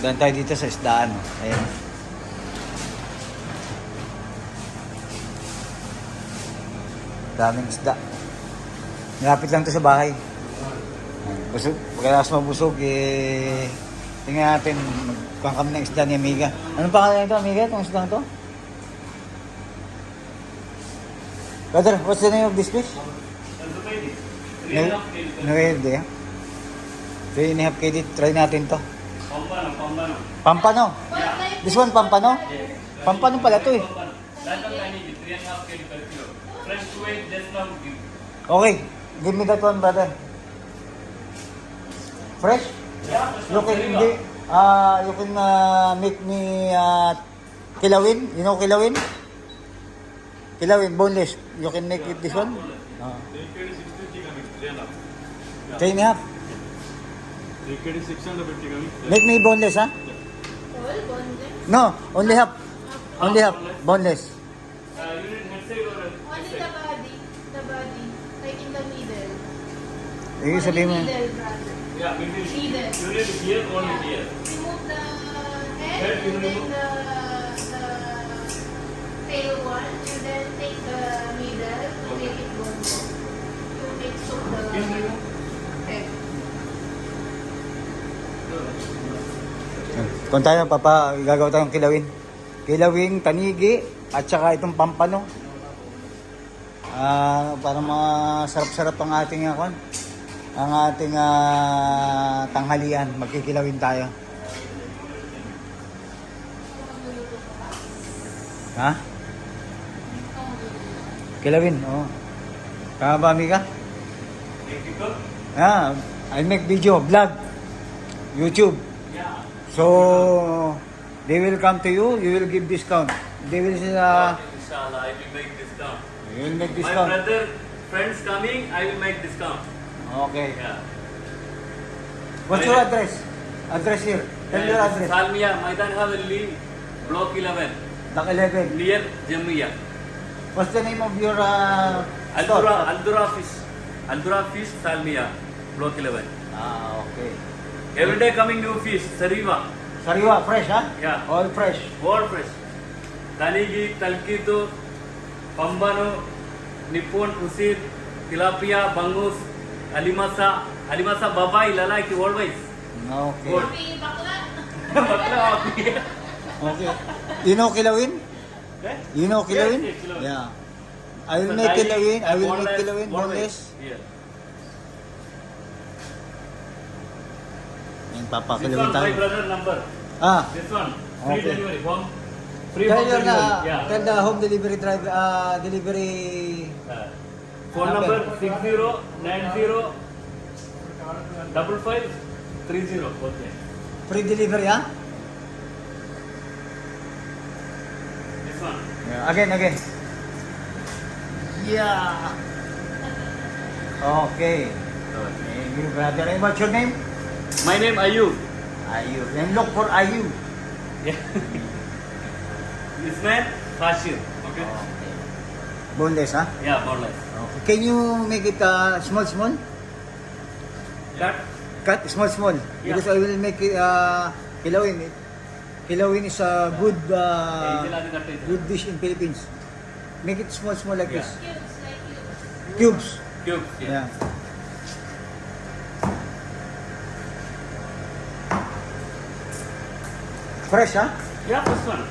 Doon tayo dito sa isdaan. Ayan. Daming isda. Malapit lang to sa bahay. Busog. Pagkatapos mabusog, tingnan natin. Magkuhan kami ng isda ni Amiga. Anong pangalan nito, Amiga? Itong isda to? Brother, what's the name of this fish? Nuwede. 3.5 kg. Try natin to. Pampano. Pampano? This one, Pampano? Pampano pala to eh. That one I need 3.5 kg per kilo. Fresh to weight, just now give. Okay, give me that one, brother. Fresh? Yeah, fresh You one. can, you can make me kilawin. You know kilawin? Kilawin, boneless. You can make it this one? 3.5. 650 Make me boneless, ha? All boneless? No, only half. Only half, boneless. You need head side or Only the body. The body. Like in the middle. Yung sabihin mo. Middle, brother. yeah, middle. Middle. You need here, only here. Remove the head Head, you and then remove. the tail one and then take the middle to make it boneless. You make soup the Please remove. head. Kung tayo, gagawa tayong kilawin. Kilawing, tanigi, at saka itong pampano. Para masarap-sarap ang ating tanghalian. Magkikilawin tayo. Ha? Kilawin, oo. Tama ba, Mika? Technical? I'll make video, vlog, YouTube. Yeah. So, they will come to you, you will give discount. They will Inshallah, I will make discount. you will make My discount. brother, friends coming, I will make discount. Okay. Yeah. What's your address? Address here. Tell your address. Salmiya, Maidan Haveli, Block 11, Dock 11. near Jamia. What's the name of your Aldura Fish, Salmiya, Block 11. Okay. Every day coming new fish, Sariva, Sariwa, fresh, ha? Yeah. All fresh. all fresh. Tanigi, Talkitu, Pambano, Nippon, Usir, Tilapia, Bangus, Alimasa, Babai, Lalaki, always. Okay. Good. Happy bakla. Bakla, okay. Okay. You know kilawin? Eh? You know kilawin? Yes, yes, kilawin. Yeah. I will make kilawin. I will make kilawin. Boneless. Boneless. Yeah. Yan, This papakilawin one, my tayo. brother number. This one, free Okay. delivery, home. Free Tell home your delivery. Yeah. tell the home delivery driver, delivery. Phone number 6090 5530. Okay. Free delivery, ha? This one. Yeah. Again. Yeah. Okay. Thank you, brother. And what's your name? My name Ayub. Ayu. And look for Ayu. Yeah. This man Fashir. Okay. Boneless, ha? Yeah, boneless. Okay. Can you make it small? Cut. Cut small. Yeah. Because I will make it kilawin. Kilawin is a good good dish in Philippines. Make it small like Yeah. this. Cubes, like cubes. Cubes. Cube. Yeah. Fresh, ha? Yeah, first one.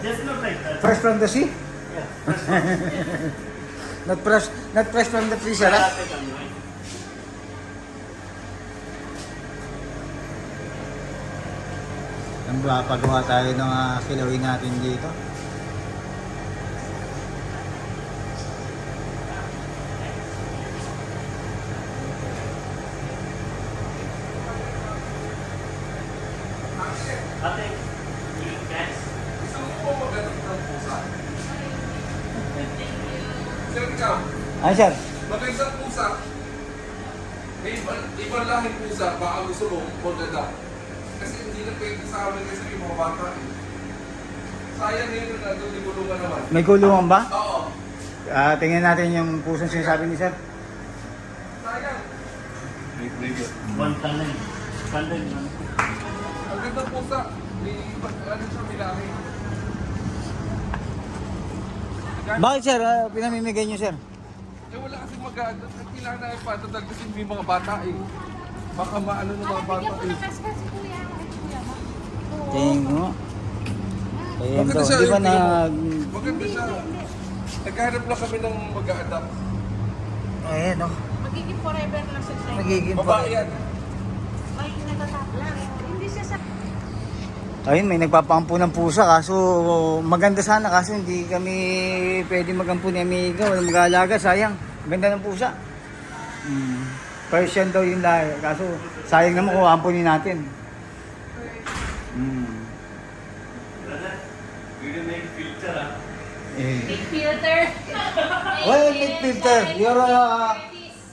Just not like that. Fresh from the sea? Yeah. First one. Not fresh from the freezer, ha? Ang pagawa tayo ng kilawin natin dito. Ate, will you catch? Sir, ikaw, Ay, sir. mag-isang pusa. May ibang lahing pusa, baka gusto mo, maganda. Kasi hindi na pwede sa amin kasi yung mga bata. Sayang yun na doon, di bulungan naman. May kulungan ba? Oo. Tingnan natin yung pusong sinasabi ni sir. Sayang. One ton. Sunday naman. Ang ganda pusa. May, ano siya, may lahi. Bakit sir? Pinamimigay nyo sir? Eh wala kasi kailangan na ipatatag kasi may mga bata eh. Baka maano ng mga bata Bigyan ko eh. ng kaskas si kuya. Ay, kuya mo. Oo. Tingin mo. Ayan Maganda daw. siya, Di ba eh, na... Maganda siya. Naghahanap lang kami ng mag-a-adapt. Ayan o. Magiging forever lang sa sa'yo. Nagiging Babae yan. Ay, natatap lang. Hindi siya sa... Ayun, may nagpapampu ng pusa kaso maganda sana kaso hindi kami pwede magampu ni Amiga. Walang mag-aalaga, sayang. Ganda ng pusa. Persian daw yung lahi. Kaso sayang naman kung ampunin natin. Video make filter ah. Big filter. Well, need filter.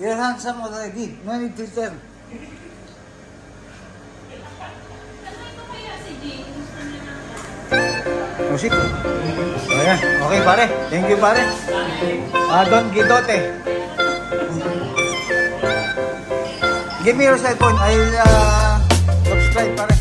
You're handsome already. No need filter. Kasay ko kaya si Jing. Gusto niya na. Musik. Ayan. Okay pare. Thank you pare. Don Guidote. Give me your cellphone. I'll subscribe pare.